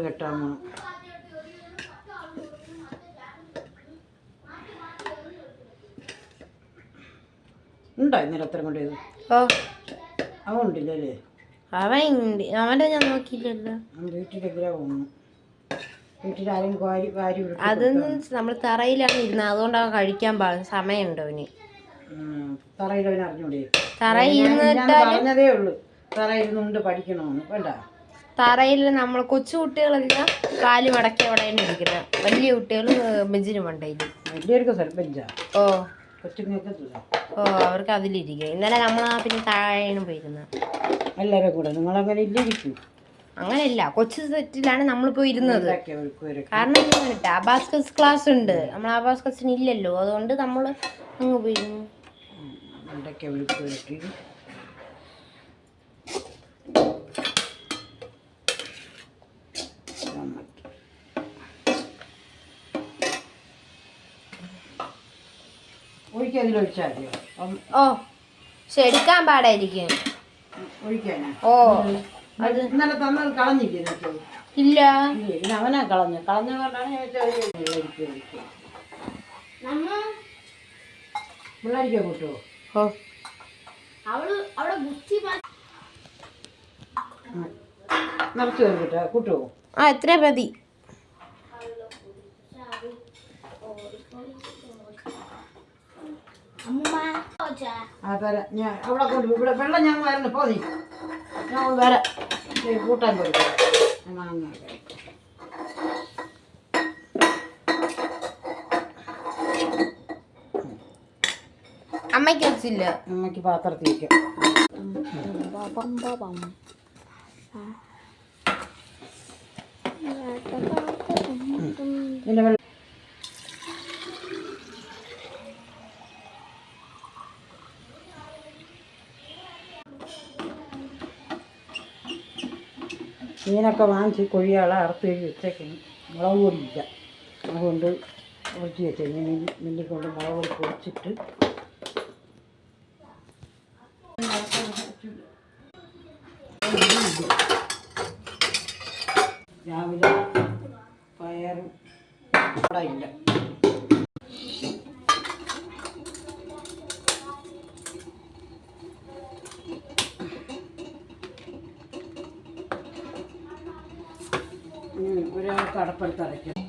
കെട്ടാൻ പോകണം. ഉണ്ടോ ഇന്നലെ അത്ര കൊണ്ട് ചെയ്തു? അവൻ ഉണ്ടില്ലല്ലേ? അവൻ്റെ ഞാൻ നോക്കിയില്ലല്ലോ. വീട്ടിലെങ്കിലാ പോകുന്നു. വീട്ടിൽ ആരും വാരി അതൊന്നും നമ്മൾ തറയിലാണ് ഇരുന്നത്, അതുകൊണ്ട് അവൻ കഴിക്കാൻ പാടില്ല. സമയമുണ്ട് അവന്. തറയിൽ അവൻ അറിഞ്ഞൂടെ? പറഞ്ഞതേ ഉള്ളൂ തറയിരുന്നുണ്ട് പഠിക്കണമെന്ന്. വേണ്ട, തറയിൽ നമ്മൾ കൊച്ചു കുട്ടികളെല്ലാം കാല് മടക്കി അവിടെ ഇരിക്കുന്നത്, വലിയ കുട്ടികൾ ബെഞ്ചിന് മണ്ടയിൽ. വലിയവർക്ക് ബെഞ്ചാ? ഓ, കൊച്ചുങ്ങൾക്ക് അവർക്ക് അതിലിരിക്കുക. ഇന്നലെ നമ്മൾ പിന്നെ താഴെയാണ് പോയിരുന്നത് എല്ലാവരും കൂടെ. നിങ്ങളങ്ങനെ ഇല്ലിരിക്കൂ? അങ്ങനെയല്ല, കൊച്ചു സെറ്റിലാണ് നമ്മളിപ്പോൾ ഇരുന്നത്. കാരണം അബാസ്കസ് ക്ലാസ് ഉണ്ട്, നമ്മൾ അബാസ്കസിന് ഇല്ലല്ലോ, അതുകൊണ്ട് നമ്മൾ അങ്ങ് പോയിരുന്നു. ഓ, പക്ഷെ എടുക്കാൻ പാടായിരിക്കും. ഓ, അത് ഇന്നലെ തന്നത് കളഞ്ഞില്ലേ? ഇല്ല, അവനാ കളഞ്ഞ പിള്ളേരിക്കോ കൂട്ടുവോ? ഓ, നിറച്ച് കേട്ടോ, കൂട്ടുവോ? എത്ര മതി. ഞാൻ അവിടെ കൊണ്ട് ഇവിടെ വെള്ളം ഞാൻ വരണം. പോതി ഞാൻ വരാം. കൂട്ടാൻ പോയി മാങ്ങ. അമ്മയ്ക്ക് വെച്ചില്ല. അമ്മയ്ക്ക് പാത്രത്തിൽ വയ്ക്കും. പിന്നെ വെള്ളം മീനൊക്കെ വാങ്ങിച്ച് കൊഴിയാളെ അറുത്ത് വെച്ചേക്കണം. മുളക് പൊടിയില്ല, അതുകൊണ്ട് പൊടിച്ച് വെച്ചേക്കും. മില്ലിൽ കൊണ്ട് മുളക് പൊടി പൊടിച്ചിട്ട് രാവിലെ പയറും അവിടെ ഇല്ല. ഒരാൾക്ക് അടപ്പെടുത്ത് അടയ്ക്കും.